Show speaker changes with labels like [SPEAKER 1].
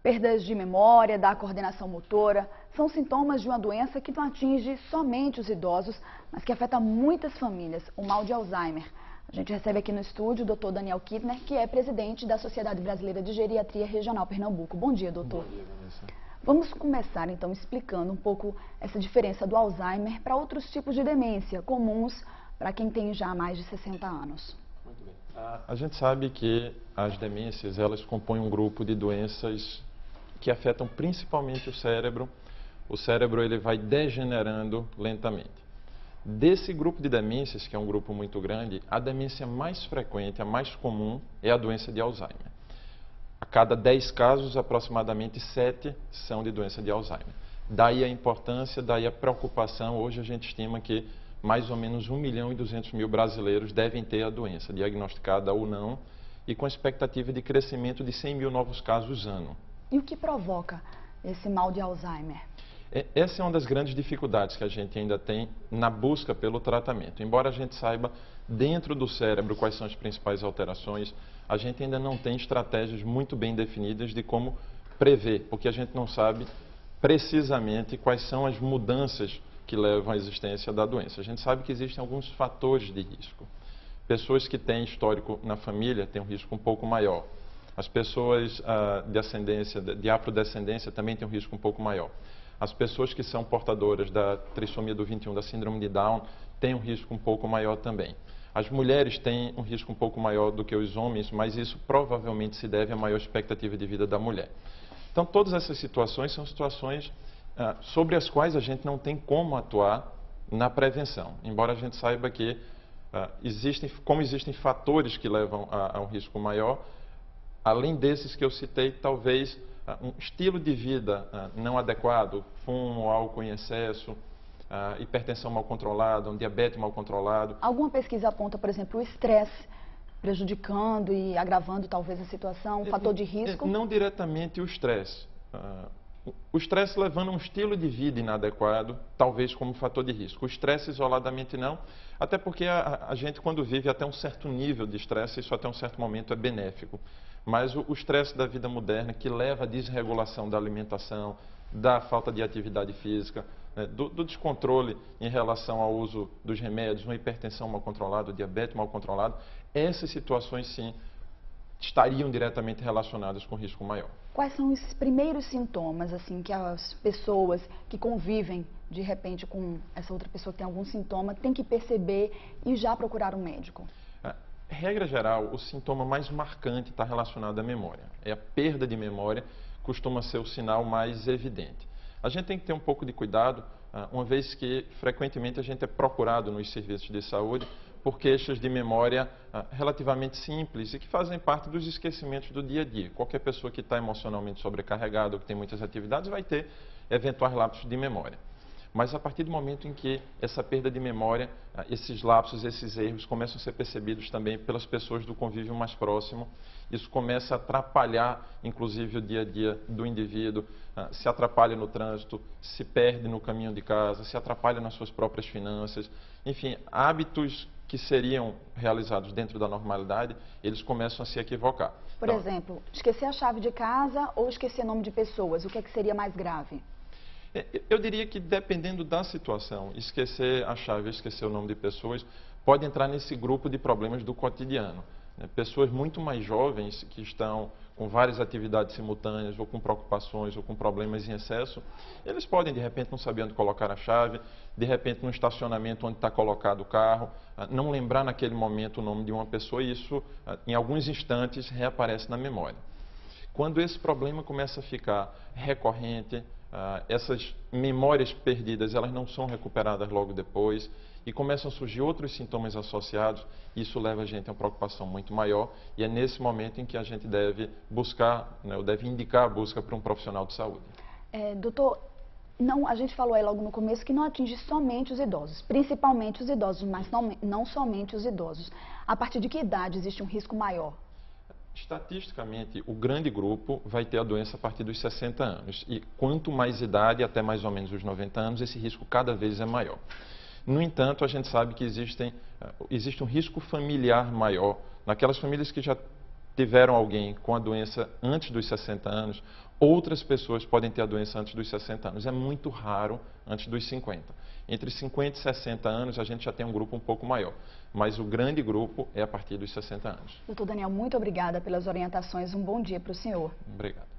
[SPEAKER 1] Perdas de memória, da coordenação motora, são sintomas de uma doença que não atinge somente os idosos, mas que afeta muitas famílias, o mal de Alzheimer. A gente recebe aqui no estúdio o Dr. Daniel Kittner, que é presidente da Sociedade Brasileira de Geriatria Regional Pernambuco. Bom dia, doutor.
[SPEAKER 2] Bom dia, Vanessa.
[SPEAKER 1] Vamos começar, então, explicando um pouco essa diferença do Alzheimer para outros tipos de demência comuns para quem tem já mais de 60 anos.
[SPEAKER 2] Muito bem. A gente sabe que as demências, elas compõem um grupo de doenças que afetam principalmente o cérebro. O cérebro ele vai degenerando lentamente. Desse grupo de demências, que é um grupo muito grande, a demência mais frequente, a mais comum, é a doença de Alzheimer. A cada 10 casos, aproximadamente 7 são de doença de Alzheimer. Daí a importância, daí a preocupação. Hoje a gente estima que mais ou menos 1.200.000 brasileiros devem ter a doença, diagnosticada ou não, e com expectativa de crescimento de 100.000 novos casos ano.
[SPEAKER 1] E o que provoca esse mal de Alzheimer?
[SPEAKER 2] Essa é uma das grandes dificuldades que a gente ainda tem na busca pelo tratamento. Embora a gente saiba dentro do cérebro quais são as principais alterações, a gente ainda não tem estratégias muito bem definidas de como prever, porque a gente não sabe precisamente quais são as mudanças que levam à existência da doença. A gente sabe que existem alguns fatores de risco. Pessoas que têm histórico na família têm um risco um pouco maior. As pessoas de afrodescendência também têm um risco um pouco maior. As pessoas que são portadoras da trissomia do 21, da síndrome de Down, têm um risco um pouco maior também. As mulheres têm um risco um pouco maior do que os homens, mas isso provavelmente se deve à maior expectativa de vida da mulher. Então, todas essas situações são situações sobre as quais a gente não tem como atuar na prevenção. Embora a gente saiba que existem fatores que levam a um risco maior, além desses que eu citei, talvez um estilo de vida não adequado, fumo, álcool em excesso, hipertensão mal controlada, um diabetes mal controlado.
[SPEAKER 1] Alguma pesquisa aponta, por exemplo, o estresse prejudicando e agravando talvez a situação, um fator de risco?
[SPEAKER 2] Não diretamente o estresse. O estresse levando a um estilo de vida inadequado, talvez como fator de risco. O estresse isoladamente não, até porque a gente quando vive até um certo nível de estresse, isso até um certo momento é benéfico. Mas o estresse da vida moderna, que leva à desregulação da alimentação, da falta de atividade física, né, do descontrole em relação ao uso dos remédios, uma hipertensão mal controlada, diabetes mal controlado, essas situações sim estariam diretamente relacionadas com risco maior.
[SPEAKER 1] Quais são os primeiros sintomas assim que as pessoas que convivem de repente com essa outra pessoa que tem algum sintoma têm que perceber e já procurar um médico?
[SPEAKER 2] Regra geral, o sintoma mais marcante está relacionado à memória. A perda de memória costuma ser o sinal mais evidente. A gente tem que ter um pouco de cuidado, uma vez que frequentemente a gente é procurado nos serviços de saúde por queixas de memória relativamente simples e que fazem parte dos esquecimentos do dia a dia. Qualquer pessoa que está emocionalmente sobrecarregada ou que tem muitas atividades vai ter eventuais lapsos de memória. Mas a partir do momento em que essa perda de memória, esses lapsos, esses erros começam a ser percebidos também pelas pessoas do convívio mais próximo, isso começa a atrapalhar, inclusive, o dia a dia do indivíduo, se atrapalha no trânsito, se perde no caminho de casa, se atrapalha nas suas próprias finanças. Enfim, hábitos que seriam realizados dentro da normalidade, eles começam a se equivocar.
[SPEAKER 1] Por exemplo, esquecer a chave de casa ou esquecer nome de pessoas, o que é que seria mais grave?
[SPEAKER 2] Eu diria que, dependendo da situação, esquecer a chave, esquecer o nome de pessoas, pode entrar nesse grupo de problemas do cotidiano. Pessoas muito mais jovens que estão com várias atividades simultâneas, ou com preocupações, ou com problemas em excesso, eles podem, de repente, não saber onde colocar a chave, de repente, no estacionamento onde está colocado o carro, não lembrar naquele momento o nome de uma pessoa, e isso, em alguns instantes, reaparece na memória. Quando esse problema começa a ficar recorrente, essas memórias perdidas, elas não são recuperadas logo depois e começam a surgir outros sintomas associados. Isso leva a gente a uma preocupação muito maior e é nesse momento em que a gente deve buscar, né, ou deve indicar a busca para um profissional de saúde.
[SPEAKER 1] Doutor, a gente falou aí logo no começo que não atinge somente os idosos, principalmente os idosos, mas não somente os idosos. A partir de que idade existe um risco maior?
[SPEAKER 2] Estatisticamente, o grande grupo vai ter a doença a partir dos 60 anos. E quanto mais idade, até mais ou menos os 90 anos, esse risco cada vez é maior. No entanto, a gente sabe que existe um risco familiar maior naquelas famílias que já tiveram alguém com a doença antes dos 60 anos, outras pessoas podem ter a doença antes dos 60 anos. É muito raro antes dos 50. Entre 50 e 60 anos, a gente já tem um grupo um pouco maior. Mas o grande grupo é a partir dos 60 anos.
[SPEAKER 1] Doutor Daniel, muito obrigada pelas orientações. Um bom dia para o senhor.
[SPEAKER 2] Obrigado.